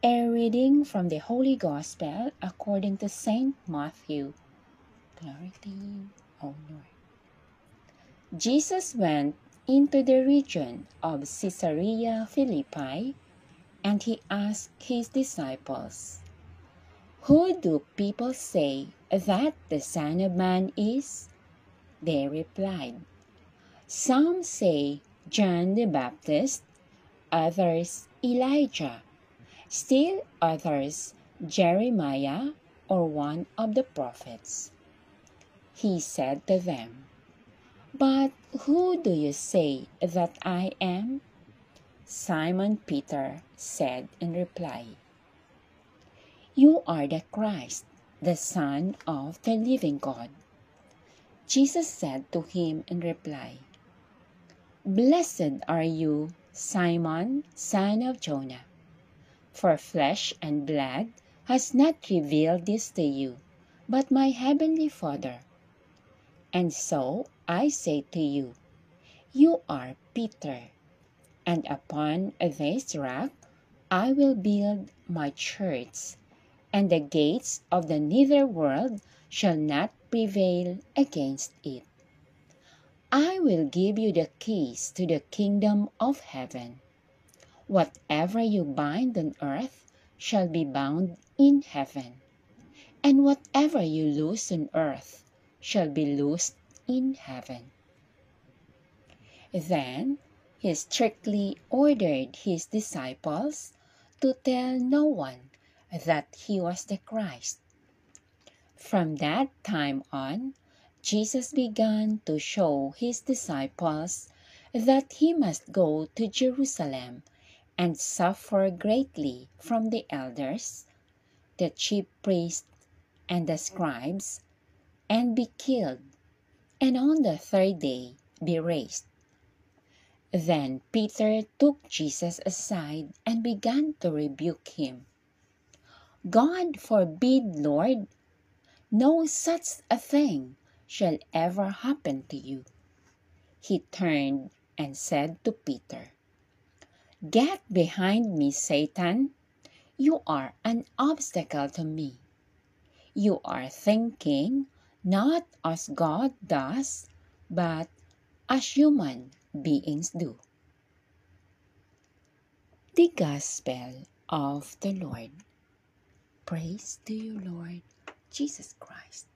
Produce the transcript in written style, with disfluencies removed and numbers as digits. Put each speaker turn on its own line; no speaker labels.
A reading from the Holy Gospel according to Saint Matthew. Glory to you, O Lord. Jesus went into the region of Caesarea Philippi, and he asked his disciples, "Who do people say that the Son of Man is?" They replied, "Some say John the Baptist, others Elijah, still others Jeremiah or one of the prophets." He said to them, "But who do you say that I am?" Simon Peter said in reply, "You are the Christ, the Son of the living God." Jesus said to him in reply, "Blessed are you, Simon, son of Jonah, for flesh and blood has not revealed this to you, but my heavenly Father. And so I say to you, you are Peter, and upon this rock I will build my church, and the gates of the netherworld shall not prevail against it. I will give you the keys to the kingdom of heaven. Whatever you bind on earth shall be bound in heaven, and whatever you loose on earth shall be loosed in heaven." Then he strictly ordered his disciples to tell no one that he was the Christ. From that time on, Jesus began to show his disciples that he must go to Jerusalem and suffer greatly from the elders, the chief priests, and the scribes, and be killed, and on the third day be raised. Then Peter took Jesus aside and began to rebuke him. "God forbid, Lord! No such a thing shall ever happen to you." He turned and said to Peter, "Get behind me, Satan! You are an obstacle to me. You are thinking not as God does, but as human beings do." The Gospel of the Lord. Praise to you, Lord Jesus Christ.